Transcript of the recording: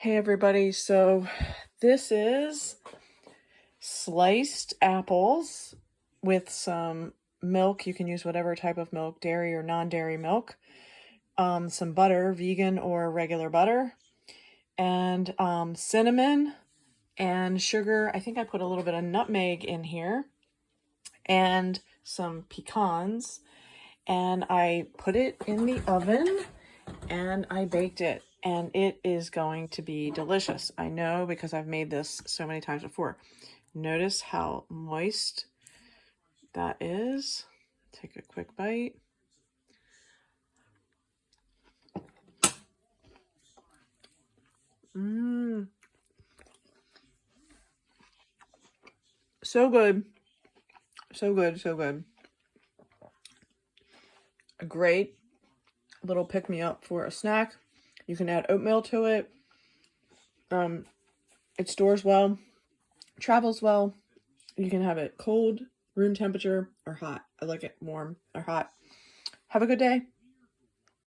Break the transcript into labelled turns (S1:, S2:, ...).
S1: Hey everybody, so this is sliced apples with some milk. You can use whatever type of milk, dairy or non-dairy milk. Some butter, vegan or regular butter, and cinnamon and sugar. I think I put a little bit of nutmeg in here, and some pecans, and I put it in the oven and I baked it, and it is going to be delicious. I know, because I've made this so many times before. Notice how moist that is. Take a quick bite. So good. So good, so good. A great little pick-me-up for a snack. You can add oatmeal to it. It stores well, travels well. You can have it cold, room temperature, or hot. I like it warm or hot. Have a good day.